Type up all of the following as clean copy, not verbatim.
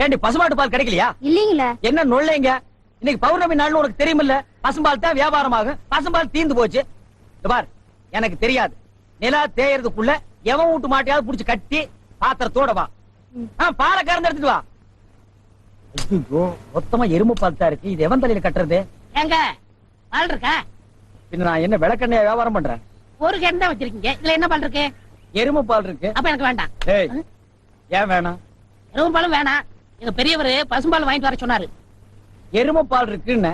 ஏண்டி பசுமாட்டு பால் கிடைக்கலையா? இல்லீங்களே. என்ன நொல்லைங்க? இன்னைக்கு பௌர்ணமி நாள்னு உனக்கு தெரியுமில்ல? பசும்பால் தான் வியாபாரமாகும். பசும்பால் தீந்து போச்சு. பார், எனக்கு தெரியாது. நிலா தேயறதுக்குள்ள எவன் வீட்டு மாட்டையாவது புடிச்சு கட்டி பாத்திரத்தோட வா. பாலை கறந்து எடுத்துட்டு வா. ஐயோ, மொத்தமா எறும்பு பால் தான் இருக்கு. இது எவன் தலையில கட்டுறது? எங்க பால் இருக்கா? பின்ன நான் என்ன விளக்கெண்ணெய் வியாபாரம் பண்றேன்? ஒரு கேன் தான் வச்சிருக்கீங்க. இதுல என்ன பால் இருக்கு? எறும்பு பால் இருக்கு. அப்ப எனக்கு வேண்டாம். ஏய், ஏன் வேணாம்? எருமை பாலும் வேணாம். எங்க பெரியவர் பசும்பால் வாங்கிட்டு வர சொன்னாரு. எருமை பால் இருக்குன்னு,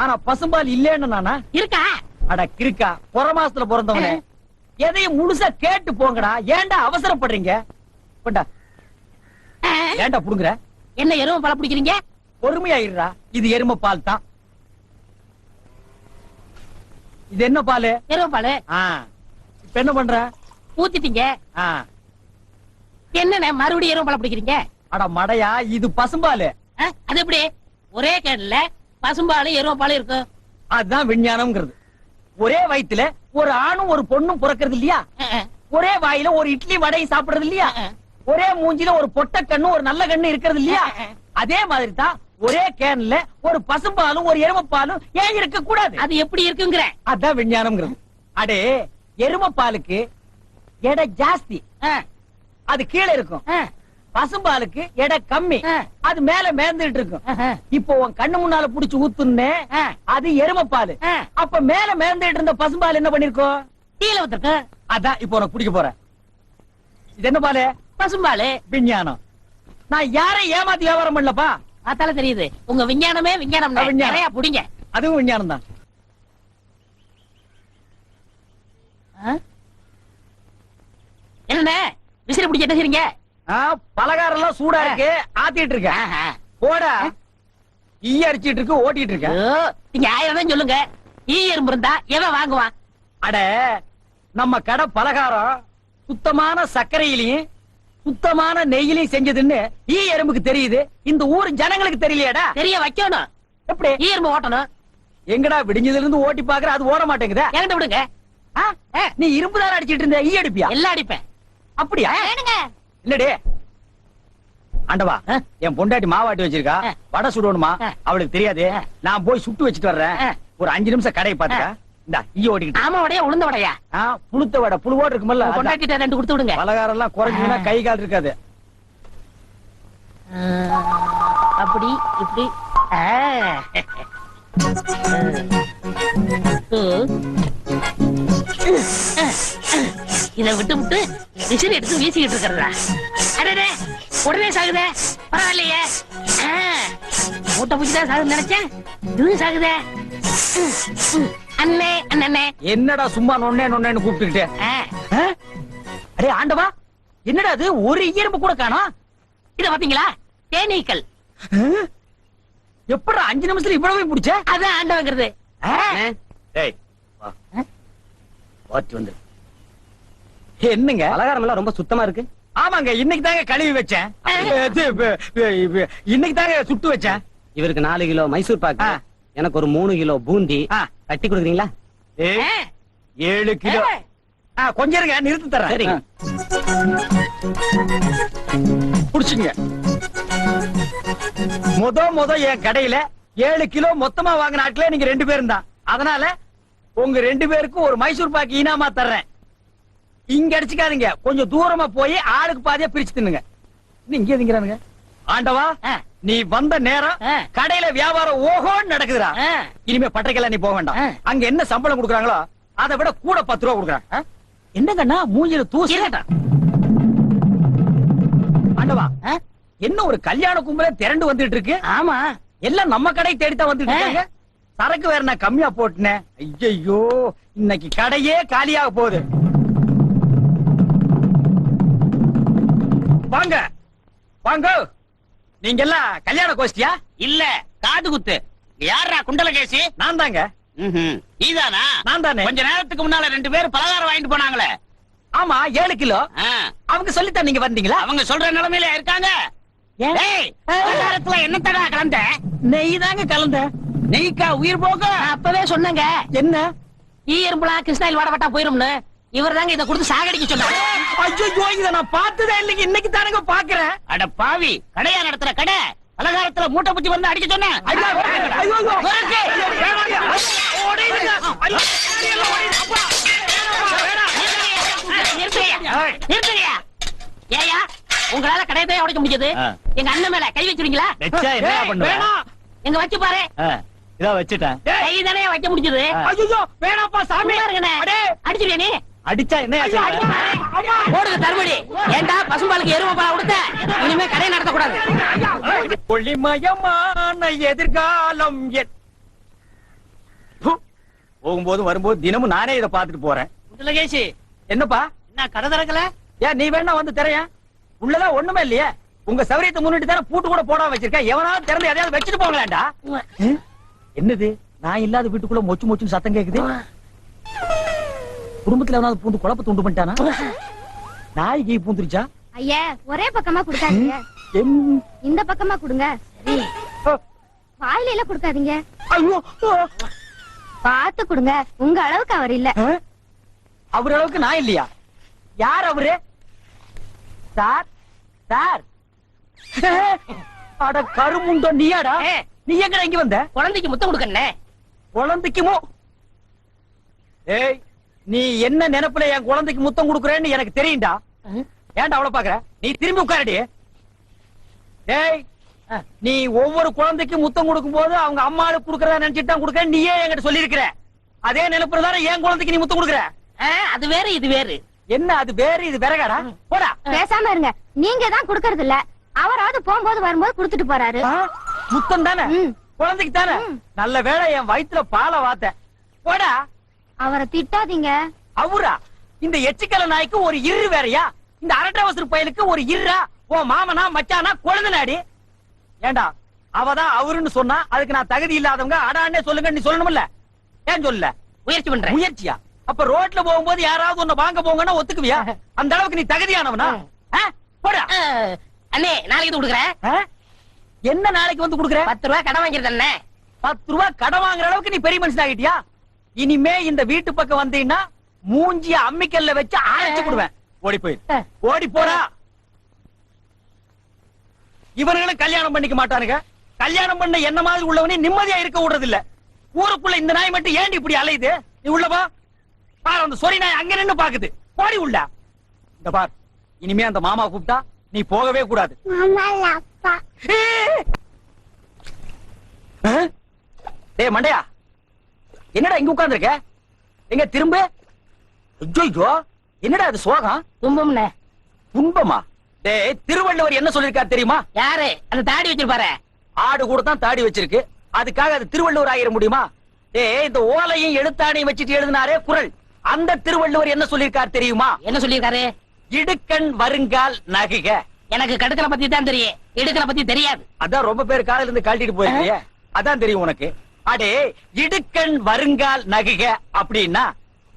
ஆனா பசும்பால் இல்லன்னு நானா? இருக்கா? அட கிறுக்கா, புற மாசத்துல பிறந்தவனே, எதையும் முழுசா கேட்டு போங்கடா. ஏன்டா அவசரப்படுறீங்க? கொண்டா. ஏன்டா புடுங்குற? என்ன எருமை பால் பிடிக்கிறீங்க? பொறுமையா இருடா. இது எருமை பால் தான். இது என்ன பால்? எருமை பால். இப்ப என்ன பண்ற? ஊத்திட்டீங்க. என்னண்ணே மறுபடியும் எருமை பால் பிடிக்கிறீங்க? அட மடையா, இது பசும்பால். அது எப்படி ஒரே கேன்ல பசும்பாலும் எருமை பாலும் இருக்கு? அதுதான் விஞ்ஞானம்ங்கிறது. ஒரே வயித்துல ஒரு ஆணும் ஒரு பொண்ணும் பிறக்கிறது இல்லையா? ஒரே வாயில ஒரு இட்லி வடையும் சாப்பிடுறது இல்லையா? ஒரே மூஞ்சில ஒரு பொட்ட கண்ணு ஒரு நல்ல கண்ணு இருக்கிறது இல்லையா? அதே மாதிரி தான் ஒரே கேன்ல ஒரு பசும்பாலும் ஒரு எருமை பாலும் ஏன் இருக்க கூடாது? அது எப்படி இருக்குங்கிற? அதான் விஞ்ஞானம்ங்கிறது. அடே, எருமை பாலுக்கு எடை ஜாஸ்தி, அது கீழே இருக்கும். பசும்பாலுக்கு எடை கம்மி, அது மேல மேந்துட்டு இருக்கும். இப்போ உன் கண்ணு முன்னால புடிச்சு ஊத்துனே, அது எருமை பால். அப்ப மேல மேந்துட்டு இருந்த பசும்பால் என்ன பண்ணிருக்கோம்? கீழே ஊத்துருக்கு. அதான் இப்போ உனக்கு குடிக்க போறேன். இது என்ன பாலு? பசும்பாலு. விஞ்ஞானம். நான் யாரையும் ஏமாத்தி வியாபாரம் பண்ணலப்பா. அதால தெரியுது உங்க விஞ்ஞானமே விஞ்ஞானம். நிறைய புடிங்க. அதுவும் விஞ்ஞானம் தான். என்ன விசிறி பிடிக்க என்ன செய்றீங்க? பலகாரம் எல்லாம் சூடா இருக்கு, ஆத்திட்டு இருக்கேன். போடா. ஈ அரிச்சிட்டு இருக்கு, ஓட்டிட்டு இருக்கேன். நீங்க 1000 தான் சொல்லுங்க. ஈ எறும்பு இருந்தா எவன் வாங்குவான்? அட, நம்ம கடை பலகாரம் சுத்தமான சர்க்கரையிலையும் சுத்தமான நெய்யிலையும் செஞ்சதுன்னு ஈ எறும்புக்கு தெரியுது. இந்த ஊர் ஜனங்களுக்கு தெரியலையாடா? தெரிய வைக்கணும். எப்படி? ஈ எறும்பு ஓட்டணும். எங்கடா விடிஞ்சதுல இருந்து ஓட்டி பாக்குற, அது ஓட மாட்டேங்குதா? என்கிட்ட விடுங்க. நீ இரும்பு தானே அடிச்சிட்டு இருந்த, ஈ அடிப்பியா? எல்லாம் அடிப்பேன். அப்படியா? இல்லடே ஆண்டவா, என் பொண்டாட்டி மாவாட்டி வச்சிருக்கா, வடை சுடணுமா? அவளுக்கு தெரியாது. நான் போய் சுட்டு வச்சிட்டு வர்றேன். ஒரு 5 நிமிஷம் கடையை பாத்துக்க. இந்த ஈ ஓட்டிக்கிட்டு. ஆமா வடையா உளுந்த வடையா? புளுத்த வடை, புழுவோடு இருக்குமல்ல. பொண்டாட்டிட்ட 2 கொடுத்து விடுங்க. பலகாரம் எல்லாம் குறைஞ்சுனா கை கால் இருக்காது. அப்படி இப்படி. இதை விட்டு விட்டு விசிறி எடுத்து வீசிக்கிட்டு இருக்கிறதா? அடடே, உடனே சாகுதே. பரவாயில்லையே. மூட்டை பூச்சிதான் சாகுது நினைச்சேன். இதுவும் சாகுதே. அண்ணே அண்ணே. என்னடா சும்மா நொண்ணே நொண்ணேன்னு கூப்பிட்டுக்கிட்டு? அடே ஆண்டவா, என்னடா அது? ஒரு ஈரம்பு கூட காணோம். இத பாத்தீங்களா? தேனீக்கள். எப்படா 5 நிமிஷத்துல இவ்வளவு பிடிச்ச? அதான் ஆண்டவங்கிறது. வந்து என்னங்க பலகாரம் எல்லாம் ரொம்ப சுத்தமா இருக்கு? ஆமாங்க, இன்னைக்கு தாங்க கழுவி வச்சேன். இன்னைக்கு தாங்க சுட்டு வச்சேன். இவருக்கு 4 கிலோ மைசூர் பாக்கு, எனக்கு ஒரு 3 கிலோ பூந்தி கட்டி கொடுக்குறீங்களா? 7 கிலோ. கொஞ்சம் இருங்க, நிறுத்தி தரேன். சரிங்க. புடிச்சுங்க. முத என் கடையில 7 கிலோ மொத்தமா வாங்கின ஆட்களே நீங்க 2 பேரும் தான். அதனால உங்க 2 பேருக்கும் ஒரு மைசூர் பாக்கு இனாமா தர்றேன். இங்க அடிச்சுக்காதீங்க, கொஞ்சம் தூரமா போய் ஆளுக்கு பாதியா பிரிச்சு தின்னுங்க. இங்க திங்கிறானுங்க. ஆண்டவா, நீ வந்த நேரம் கடையில வியாபாரம் ஓஹோன்னு நடக்குதுடா. இனிமே பட்டைக்கெல்லாம் நீ போக வேண்டாம். அங்க என்ன சம்பளம் கொடுக்குறாங்களோ அதை விட கூட 10 ரூபா கொடுக்குறாங்க. என்னங்கண்ணா மூஞ்சில தூசி? ஆண்டவா, என்ன ஒரு கல்யாண கும்பலே திரண்டு வந்துட்டு இருக்கு? ஆமா, எல்லாம் நம்ம கடை தேடித்தான் வந்துட்டு இருக்காங்க. சரக்கு வேற நான் கம்மியா போட்டுனேன். ஐயோ, இன்னைக்கு கடையே காலியாக போகுது. வாங்க வாங்க. நீங்க எல்லாம் கல்யாண கோஷ்டியா? இல்ல, காது குத்து. யாரா குண்டலகேசி? நான் தாங்க. நீதானா? நான் தானே. கொஞ்ச நேரத்துக்கு முன்னால 2 பேரும் பலகாரம் வாங்கிட்டு போனாங்களே. ஆமா, 7 கிலோ. அவங்க சொல்லித்தான் நீங்க வந்தீங்களா? அவங்க சொல்ற நிலைமையில இருக்காங்க. பலகாரத்துல என்ன தடா கலந்த? நெய் தாங்க கலந்த. நெய்க்கா உயிர் போக? அப்பவே சொன்னங்க. என்ன? ஈ எறும்புலாம் கிருஷ்ணாயில் வாடப்பட்டா போயிரும்னு. இவர் தாங்க இதை கொடுத்து சாகடிக்க சொன்னாரு. ஐயோ இத நான் பார்த்ததே இல்லைங்க, இன்னைக்கு தானங்க பாக்குறேன். அட பாவி, கடையா நடத்துற கடை பலகாரத்துல மூட்டை பூச்சி வந்து அடிக்க சொன்ன. ஐயோ, ஐயோ, ஐயோ. வேணாங்க. ஓடிடுங்க. ஐயோ, ஓடிடுங்க. அப்பா. நிறுத்துங்கய்யா. ஏயா உங்களால கடையத்தை உடைக்க முடிஞ்சது, எங்க அண்ணன் மேல கை வச்சிருக்கீங்களா? வேணாம். எங்க வச்சு பாரு. இதான் வச்சுட்டேன். கை தானே வைக்க முடிஞ்சது. ஐயோ வேணாப்பா சாமி. அடிச்சிருவியா நீ? அடிச்சா என்ன? ஓடுங்க தர்மடி. ஏண்டா பசும்பாலுக்கு எருமை பால் கொடுத்த? இனிமே கடை நடத்த கூடாது. ஒளிமயமான எதிர்காலம் போகும்போது வரும்போது தினமும் நானே இதை பாத்துட்டு போறேன். குண்டலகேசி, என்னப்பா என்ன கடை திறக்கல? ஏன் நீ வேணா வந்து திரையா? உள்ளதான் ஒண்ணுமே இல்லையே. உங்க சௌரியத்தை முன்னிட்டு தானே பூட்டு கூட போடாம வச்சிருக்கேன். எவனாவது திறந்து எதையாவது வச்சுட்டு போங்களாண்டா. என்னது நான் இல்லாத வீட்டுக்குள்ள மொச்சு மொச்சுன்னு சத்தம் கேக்குது? குடும்பத்துல எவனாவது பூந்து குழப்பத்தை உண்டு பண்ணிட்டானா? நாய்க்கு பூந்துருச்சா? ஐயா ஒரே பக்கமா குடுக்காதீங்க, இந்த பக்கமா குடுங்க. வாயில எல்லாம் குடுக்காதீங்க, ஐயோ பாத்து குடுங்க. உங்க அளவுக்கு அவர் இல்ல. அவர் அளவுக்கு நான் இல்லையா? யார் அவரு? Sir sir. அட கருமுண்டோ நீயாடா? நீ எங்கடா இங்க வந்த? குழந்தைக்கு முத்தம் கொடுக்கண்ணே. குழந்தைக்குமோ? ஏய், நீ என்ன நினைப்புல என் குழந்தைக்கு முத்தம் கொடுக்கறேன்னு எனக்கு தெரியும்டா. ஏன்டா அவளை பாக்குற? நீ திரும்பி உட்காரடி. ஏய், நீ ஒவ்வொரு குழந்தைக்கு முத்தம் கொடுக்கும் போது அவங்க அம்மாளுக்கு கொடுக்கறதா நினைச்சிட்டு தான் கொடுக்க. நீயே என்கிட்ட சொல்லி இருக்கிற. அதே நினைப்புல தானே என் குழந்தைக்கு நீ முத்தம் கொடுக்கற. அது வேற இது வேறு. என்ன அது வேறு இது வேறகாடா? போடா. பேசாம இருங்க. நீங்க தான் குடுக்கறது இல்ல, அவராவது போகும்போது வரும்போது குடுத்துட்டு போறாரு. முத்தம் தானே குழந்தைக்கு தானே? நல்ல வேளை என் வயித்துல பாலை வாத்த. போடா. அவரை திட்டாதீங்க. அவரா? இந்த எச்சிக்கல நாய்க்கு ஒரு இரு வேறயா? இந்த அரட்டவசர பயலுக்கு ஒரு இருரா? ஓ மாமனா மச்சானா குழந்தைனாடி? ஏண்டா அவதான் அவருன்னு சொன்னா அதுக்கு நான் தகுதி இல்லாதவங்க அடான்னே சொல்லுங்க நீ சொல்லணும்ல? ஏன் சொல்லல? முயற்சி பண்றேன். முயற்சியா? அப்ப ரோட்ல போகும்போது யாராவது உன்னை வாங்க போங்கன்னா ஒத்துக்குவியா? அந்த அளவுக்கு நீ தகுதியானவனா? போடா. அண்ணே நாளைக்கு கொடுக்குறேன். என்ன நாளைக்கு வந்து கொடுக்குற? 10 ரூபாய் கடன் வாங்கிருந்த அண்ணே. 10 ரூபாய் கடன் வாங்குற அளவுக்கு நீ பெரிய மனுஷன் ஆகிட்டியா? இனிமே இந்த வீட்டு பக்கம் வந்தீங்கன்னா மூஞ்சிய அம்மிக்கல்ல வச்சு அரைச்சு விடுவேன். ஓடி போயிரு. ஓடி போடா. இவனுங்களும் கல்யாணம் பண்ணிக்க மாட்டானுங்க. கல்யாணம் பண்ண என்ன மாதிரி உள்ளவனே நிம்மதியா இருக்க விடுறது இல்ல. ஊருக்குள்ள இந்த நாய் மட்டும் ஏண்டி இப்படி அலையுது? நீ உள்ளவா பாரு. அந்த சொறி நாய் அங்க நின்னு பாக்குது. போடி உள்ள. இந்த பார், இனிமே அந்த மாமா கூப்பிட்டா நீ போகவே கூடாது. டேய் மண்டையா, என்னடா இங்க உட்கார்ந்து இருக்க? எங்க திரும்ப? ஐயோ என்னடா அது சோகம்? துன்பம்ண்ணே. துன்பமா? டேய் திருவள்ளுவர் என்ன சொல்லிருக்காரு தெரியுமா? யாரு அந்த தாடி வச்சிருப்பாரு? ஆடு கூட தான் தாடி வச்சிருக்கு, அதுக்காக அது திருவள்ளுவர் ஆயிர முடியுமா? டேய் இந்த ஓலையும் எழுத்தாணையும் வச்சுட்டு எழுதினாரே குறள், அந்த திருவள்ளுவர் என்ன சொல்லிருக்காரு தெரியுமா? என்ன சொல்லிருக்காரு? இடுக்கண் வருங்கால் நகுக. எனக்கு கடுக்கலை பத்தி தான் தெரியும், இடுக்கலை பத்தி தெரியாது. அதான் ரொம்ப பேர் காலையில இருந்து கழட்டிட்டு போயிருக்கீங்க, அதான் தெரியும் உனக்கு. அடே இடுக்கண் வருங்கால் நகுக அப்படின்னா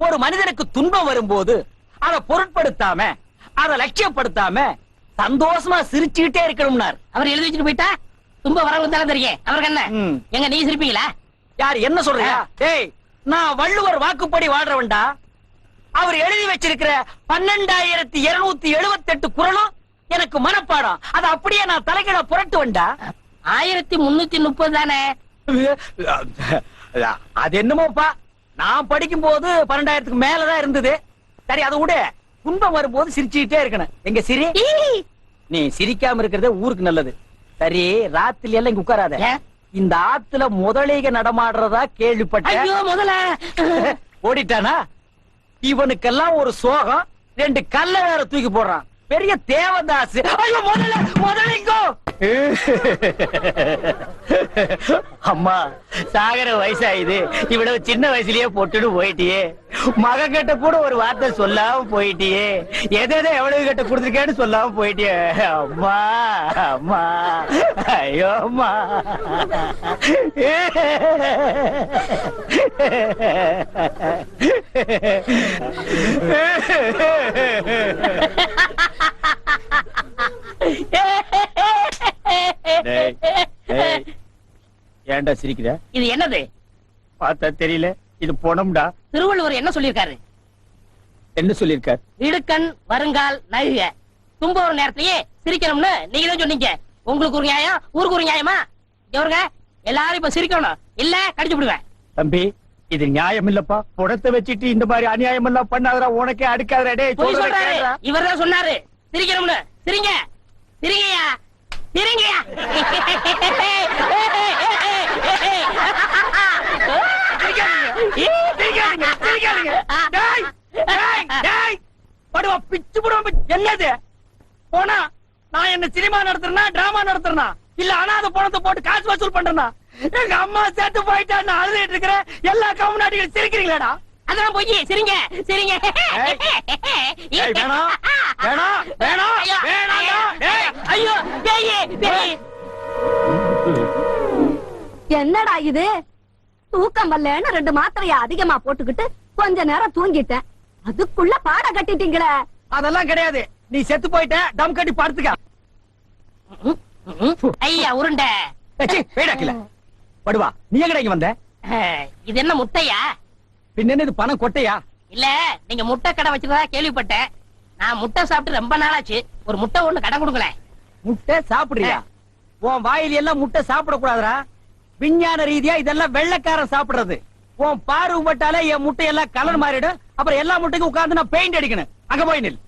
ஒரு மனிதனுக்கு துன்பம் வரும்போது அதை பொருட்படுத்தாம அதை லட்சியப்படுத்தாம சந்தோஷமா சிரிச்சுக்கிட்டே இருக்கணும்னார். அவர் எழுதி வச்சுட்டு போயிட்டா துன்பம் வரவங்க தெரியும். அவருக்கு என்ன? எங்க நீ சிரிப்பீங்களா? யார் என்ன சொல்றியா? டேய் நான் வள்ளுவர் வாக்குப்படி வாழ்றவன்டா. அவர் எழுதி வச்சிருக்கிற 12278 குறளும் எனக்கு மனப்பாடம். அது அப்படியே நான் தலைகீழ புரட்டுவன்டா. 1330 தானே? அது என்னமோப்பா, நான் படிக்கும் போது 12,000க்கு மேலதான் இருந்தது. சரி அதை விட துன்பம் வரும்போது சிரிச்சுக்கிட்டே இருக்கணும். எங்க சிரி? நீ சிரிக்காம இருக்கிறதே ஊருக்கு நல்லது. சரி ராத்திரி எல்லாம் இங்க உட்காராத. இந்த ஆத்துல முதலீக நடமாடுறதா கேள்விப்பட்டேன். ஐயோ முதல்ல ஓடிட்டானா? இவனுக்கெல்லாம் ஒரு சோகம், 2 கல்ல வேற தூக்கி போடுறான். பெரிய தேவதாஸ். ஐயோ முதல்ல முதலிங்கோ. அம்மா சாகர வயசாயுது, இவ்வளவு சின்ன வயசுலயே பொட்டுன்னு போயிட்டியே. மக கிட்ட கூட ஒரு வார்த்தை சொல்லாம போயிட்டியே. எதை எவ்வளவு கிட்ட கொடுத்துருக்கேன்னு சொல்லாம போயிட்டியே. அம்மா அம்மா ஐயோ அம்மா. ஏன்டா சிரிக்கிற? இது என்னது? பார்த்தா தெரியல, இது பொணம்டா. திருவள்ளுவர் என்ன சொல்லிருக்காரு? என்ன சொல்லிருக்கார்? இடுக்கண் வருங்கால் நகுக தும்ப ஒரு நேரத்திலேயே சிரிக்கணும்னு நீங்க தான் சொன்னீங்க. உங்களுக்கு ஒரு நியாயம், ஊருக்கு ஒரு நியாயமா? எவருங்க எல்லாரும் இப்ப சிரிக்கணும், இல்ல கடிச்சு விடுவேன். தம்பி, இது நியாயம் இல்லப்பா. புடத்தை வச்சிட்டு இந்த மாதிரி அநியாயம் எல்லாம் பண்ணாதடா, உனக்கே அடுக்காதடா. டேய் பொய் சொல்றத சொல்றாரு, கேளுடா. இவர்தான் சொன்னாரு சிரிக்கணும்னு. சிரிங்க சிரிங்கயா சிரிங்கயா. சிரிக்காதீங்க, சிரிக்காதீங்க. டேய், டேய், டேய். படுவா, பிச்சு புடுவா. என்னது போனா? நான் என்ன சினிமா நடத்துறேனா டிராமா நடத்துறேனா இல்ல அனாதை பணத்தை போட்டு காசு வசூல் பண்றேனா? எங்க அம்மா சேர்த்து போயிட்டா நான் அழுதுட்டு இருக்கிறேன். எல்லா கம்முனாட்டிகள் சிரிக்கிறீங்களாடா? அதான் போய் சிரிங்க சிரிங்க. ஏய், வேணாம், வேணாம், வேணாம், ஐயோ, வேணாம்டா. டேய், ஐயோ பேயே பேயே. என்னடா இது? தூக்கம் வரலன்னு 2 மாத்திரைய அதிகமா போட்டுக்கிட்டு கொஞ்ச நேரம் தூங்கிட்டேன். அதுக்குள்ள பாட கட்டிட்டீங்களே. அதெல்லாம் கிடையாது. நீ செத்து போயிட்ட, டம் கட்டி படுத்துக்க. ஐயா உருண்டை. வேடாக்கல படுவா. நீ எங்கடா இங்க வந்த? இது என்ன முட்டையா? பின்ன என்ன இது பணம் கொட்டையா? இல்ல நீங்க முட்டை கடை வச்சிருந்தா கேள்விப்பட்டேன். நான் முட்டை சாப்பிட்டு ரொம்ப நாளாச்சு. ஒரு முட்டை ஒண்ணு கடை கொடுங்களேன். முட்டை சாப்பிடுறியா? உன் வாயில எல்லாம் முட்டை சாப்பிட கூடாதுடா. விஞ்ஞான ரீதியா இதெல்லாம் வெள்ளைக்காரன் சாப்பிடுறது. உன் பார்வை பட்டாலே என் முட்டை எல்லாம் கலர் மாறிடும். அப்புறம் எல்லா முட்டைக்கும் உட்கார்ந்து நான் பெயிண்ட் அடிக்கணும். அங்க போய் நில்.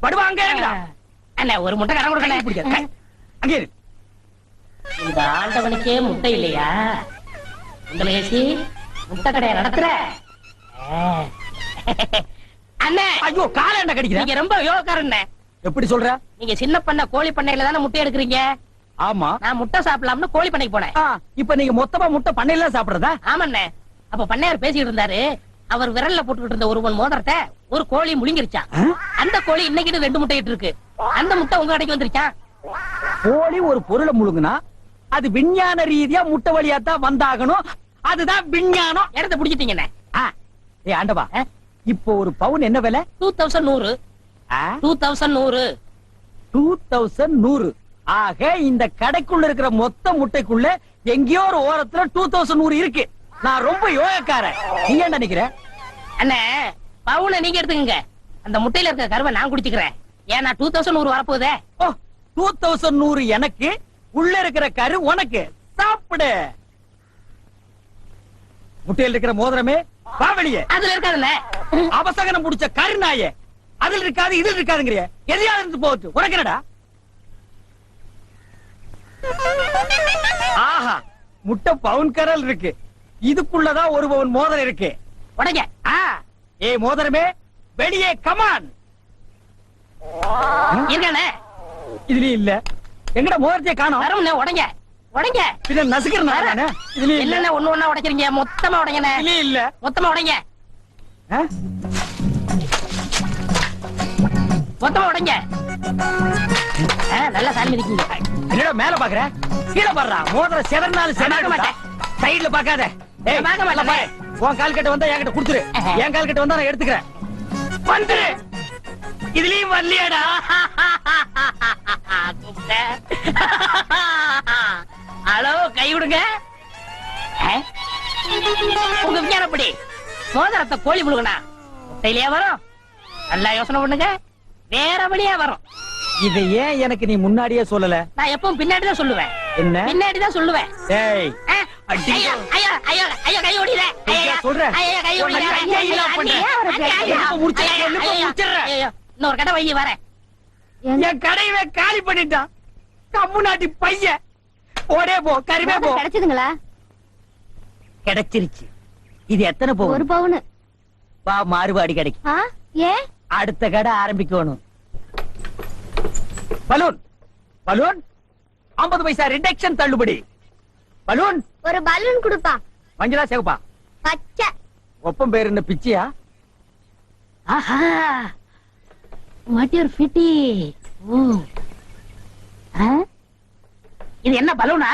படுவா, அங்க இறங்குடா. அண்ணா ஒரு முட்டை கடை கொடுக்கல. பிடிக்காது. அங்கே இரு. இந்த ஆண்டவனுக்கே முட்டை இல்லையா? உங்களுக்கு முட்டை கடையை நடத்துற அண்ணே. ஐயோ, காலை என்ன கடிக்கிற? நீங்க ரொம்ப யோகக்காரண்ணே. எப்படி சொல்ற? நீங்க சின்ன பண்ண கோழி பண்ணையில தானே முட்டை எடுக்கிறீங்க. ஆமா. நான் முட்டை சாப்பிடலாம்னு கோழி பண்ணைக்கு போனேன். இப்ப நீங்க மொத்தமா முட்டை பண்ணையில சாப்பிடுறதா? ஆமாண்ணே. அப்ப பண்ணையார் பேசிட்டு இருந்தாரு. அவர் விரல்ல போட்டுக்கிட்டு இருந்த ஒருவன் மோதிரத்தை ஒரு கோழி முழுங்கிருச்சான். அந்த கோழி இன்னைக்கு 2 முட்டை இருக்கு. அந்த முட்டை உங்க கடைக்கு வந்துருச்சான். கோழி ஒரு பொருளை முழுங்குனா அது விஞ்ஞான ரீதியா முட்டை வழியா தான் வந்தாகணும். அதுதான் விஞ்ஞானம். இடத்த புடிச்சிட்டீங்கண்ணே. ஏ ஆண்டவா, இப்போ ஒரு பவுன் என்ன விலை? 2100. 2100. 2100. ஆக இந்த கடைக்குள்ள இருக்கிற மொத்த முட்டைக்குள்ள எங்கேயோ ஒரு ஓரத்துல 2100 இருக்கு. நான் ரொம்ப யோகக்காரன். நீ என்ன நினைக்கிற? அண்ணே பவுனை நீங்க எடுத்துக்கங்க. அந்த முட்டையில இருக்க கருவை நான் குடிச்சுக்கிறேன். ஏன்னா 2100 வரப்போகுதே. ஓ, 2100 எனக்கு, உள்ள இருக்கிற கரு உனக்கு. சாப்பிடு. முட்டையில் இருக்கிற மோதிரமே வா வெளியே. அதுல இருக்காதுண்ணே. அவசகனம் முடிச்ச கருநாயே. அதுல இருக்காது இதுல இருக்காதுங்கிறிய. எதையாவது இருந்து போகுது. உனக்கு என்னடா? ஆஹா, முட்டை பவுன் கரல் இருக்கு. இதுக்குள்ளதான் ஒரு பவுன் மோதிரம் இருக்கு. உடைங்க. ஏ மோதிரமே வெளியே கமான். இருக்கானே. இதுலயும் இல்ல. எங்கடா மோதிரத்தையே காணோம்? வரவுண்ணே. உடைங்க உடைங்க. பின்ன நசுக்கிறேன் நானே. இதுலயும் இல்ல. என்னண்ணே ஒண்ணு ஒண்ணா உடைக்கிறீங்க? மொத்தமா உடைங்கண்ணே. இதுலயும் இல்ல. மொத்தமா உடைங்க. ஆ? மொத்தமா உடைங்க. நல்லா சாமி இருக்கீங்க. என்னடா மேல பாக்குற? கீழே பாடுறா. மோதிரம் செதறினாலும் நான் பார்க்க மாட்டேன். சைடுல பாக்காத. ஏய், நான் பார்க்க மாட்டேன். பாரு. உன் கால் கட்ட வந்தா என்கிட்ட கொடுத்துரு. என் கால் கட்ட வந்தா நான் எடுத்துக்கிறேன். வந்துரு. இதுலயும் வரலையாடா? ஹலோ, கை விடுங்க. உங்க விஞ்ஞானப்படி மோதிரத்தை கோழி முழுகனா முட்டையிலேயே வரும். நல்லா யோசனை பண்ணுங்க. வேற வழியா வரும். இதை ஏன் எனக்கு நீ முன்னாடியே சொல்லல? நான் எப்பவும் பின்னாடிதான் சொல்லுவேன். என்ன? பின்னாடிதான் சொல்லுவேன். ஏய், ஐயோ ஐயோ ஐயோ ஐயோ கை ஓடில. ஐயா சொல்றேன். ஐயோ கை ஓடில. ஐயா, ஐயா, பண்றேன். இன்னொரு கடை வைய வரேன். என் கடையவே காலி பண்ணிட்டான். கம்முனாட்டி பையன். ஓடே போ, கருவே போ. கிடைச்சதுங்களா? கிடைச்சிருச்சு. இது எத்தனை ஒரு போகும்? பவுன். வா, மாறுபாடி கிடைக்கும். ஏன்? அடுத்த கடை ஆரம்பிக்கணும். பலூன் பலூன் 50 பைசா ரிடக்ஷன் தள்ளுபடி. பலூன் ஒரு பலூன் கொடுப்பா. மஞ்சளா சிவப்பா? பச்சை. ஒப்பம் பேரு என்ன பிச்சியா? ஆஹா, வாட் யூர் ஃபிட்டி. இது என்ன பலூனா?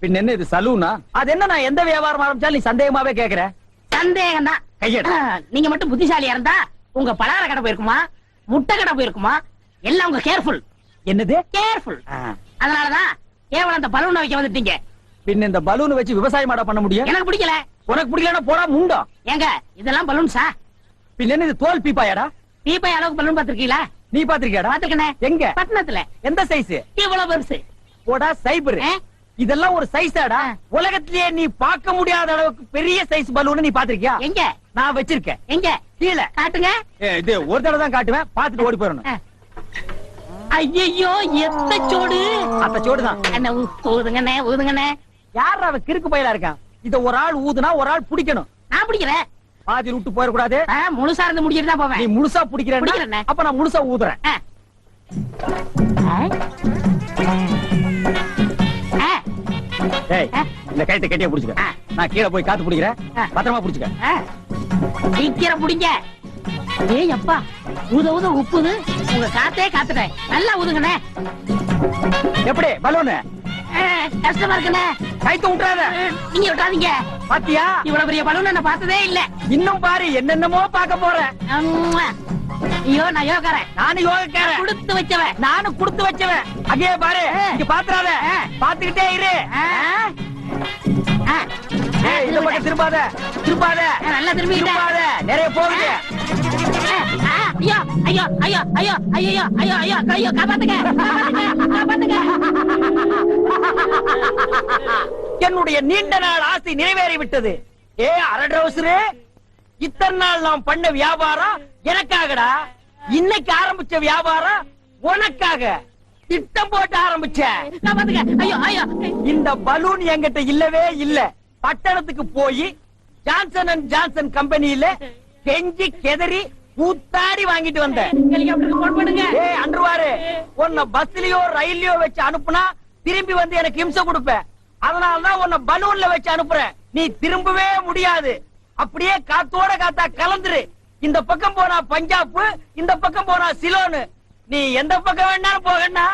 பின்ன என்ன இது சலூனா? அது என்ன, நான் எந்த வியாபாரம் ஆரம்பிச்சாலும் நீ சந்தேகமாவே கேக்குற. சந்தேகம் தான். கையெடு. நீங்க மட்டும் புத்திசாலியா இருந்தா உங்க பலகார கடை போயிருக்குமா, முட்டை கடை போயிருக்குமா? எல்லாம் உங்க கேர்ஃபுல். என்னது கேர்ஃபுல். அதனாலதான் கேவலம் அந்த பலூனை வைக்க வந்துட்டீங்க. பின்ன இந்த பலூன் வச்சு விவசாயம் பண்ண முடியும்? எனக்கு பிடிக்கல. உனக்கு பிடிக்கலன்னா போடா முண்டோ. ஏங்க இதெல்லாம் பலூன்ஸா? பின்ன என்ன இது தோல் பீப்பாயாடா? தீபாய் அளவுக்கு பலூன் பாத்திருக்கீங்களா? நீ பாத்திருக்கியாடா? பாத்திருக்கனே. எங்க? பட்டணத்துல. எந்த சைஸ்? இவ்வளவு பெருசு. போடா சைபர். ஆ? இதெல்லாம் ஒரு சைஸாடா? உலகத்திலேயே நீ பார்க்க முடியாத அளவுக்கு பெரிய சைஸ் பலூன் நீ பாத்திருக்கியா? எங்க? நான் வச்சிருக்கேன். எங்க? கீழே. காட்டுங்க. இது ஒரு தடவை தான் காட்டுவேன், பாத்துட்டு ஓடி போயிடணும். ஐயோ எத்த சோடு. அந்த சோடுதான். அண்ணா ஊதுங்கண்ணே ஊதுங்கண்ணே. யார் அவ கிறுக்கு பையலா இருக்கான்? இத ஒரு ஆள் ஊதுனா ஒரு ஆள் பிடிக்கணும். நான் பிடிக்கிறேன். பாதி விட்டு போயிடக்கூடாது. முழுசா இருந்து முடிச்சிட்டு தான் நீ போவேன். முழுசா பிடிக்கிறேன்னா பிடிக்கிறேனே. அப்ப நான் முழுசா ஊதுறேன். ஆ. ஆ. ஏய், இந்த கயித்தை கட்டியா புடிச்சுக்க. ஆ. நான் கீழே போய் காத்து பிடிக்கிறேன். ஆ. பத்திரமா புடிச்சுக்க. ஆ. சீக்கிரம் பிடிங்க. ஏய் அப்பா, ஊத ஊத உப்புது. உங்க காத்தே காத்துட்டேன். நல்லா ஊதுங்கண்ணே. எப்படி பலூனு? கஷ்டமா இருக்குண்ணே. கயித்தை விட்டுறாத. நீங்க விட்டாதீங்க. பாத்தியா? இவ்வளவு பெரிய பலூன் நான் பார்த்ததே இல்ல. இன்னும் பாரு, என்னென்னமோ பார்க்க போறேன். அம்மா. ஐயோ நான் யோகாரன். நானும் யோகக்காரன். கொடுத்து வச்சவன். நானும் கொடுத்து வச்சவன். அங்கே பாரு, இங்க பாத்துறாத. பாத்துக்கிட்டே இரு. ஏய், இந்த பக்கம் திரும்பாத. திரும்பாத. நல்லா திரும்பிட்டேன். திரும்பாத. நிறைய போகுது. ஐயோ ஐயோ ஐயோ ஐயோ ஐயோ ஐயோ ஐயோ ஐயோ காப்பாத்துங்க காப்பாத்துங்க. என்னுடைய நீண்ட நாள் ஆசை நிறைவேறி விட்டது. ஏ அரட்ரவுசரே, இத்தனை நாள் நாம் பண்ண வியாபாரம் எனக்காகடா. இன்னைக்கு ஆரம்பிச்ச வியாபாரம் உனக்காக. திட்டம் போட்டு ஆரம்பிச்ச. காப்பாத்துங்க. ஐயோ ஐயோ. இந்த பலூன் என்கிட்ட இல்லவே இல்ல. பட்டணத்துக்கு போய் ஜான்சன் அண்ட் ஜான்சன் கம்பெனியில கெஞ்சி கெதறி கூத்தாடி வாங்கிட்டு வந்தேன். ஹெலிகாப்டருக்கு போன் பண்ணுங்க. ஏய் அன்றுவாரு, உன்னை பஸ்லயோ ரயில்லயோ வச்சு அனுப்புனா திரும்பி வந்து எனக்கு இம்சை கொடுப்பேன். அதனாலதான் உன்னை பலூன்ல வச்சு அனுப்புறேன். நீ திரும்பவே முடியாது. அப்படியே காத்தோட காத்தா கலந்துரு. இந்த பக்கம் போனா பஞ்சாப், இந்த பக்கம் போனா சிலோனு. நீ எந்த பக்கம் வேணாலும் போகண்ணா.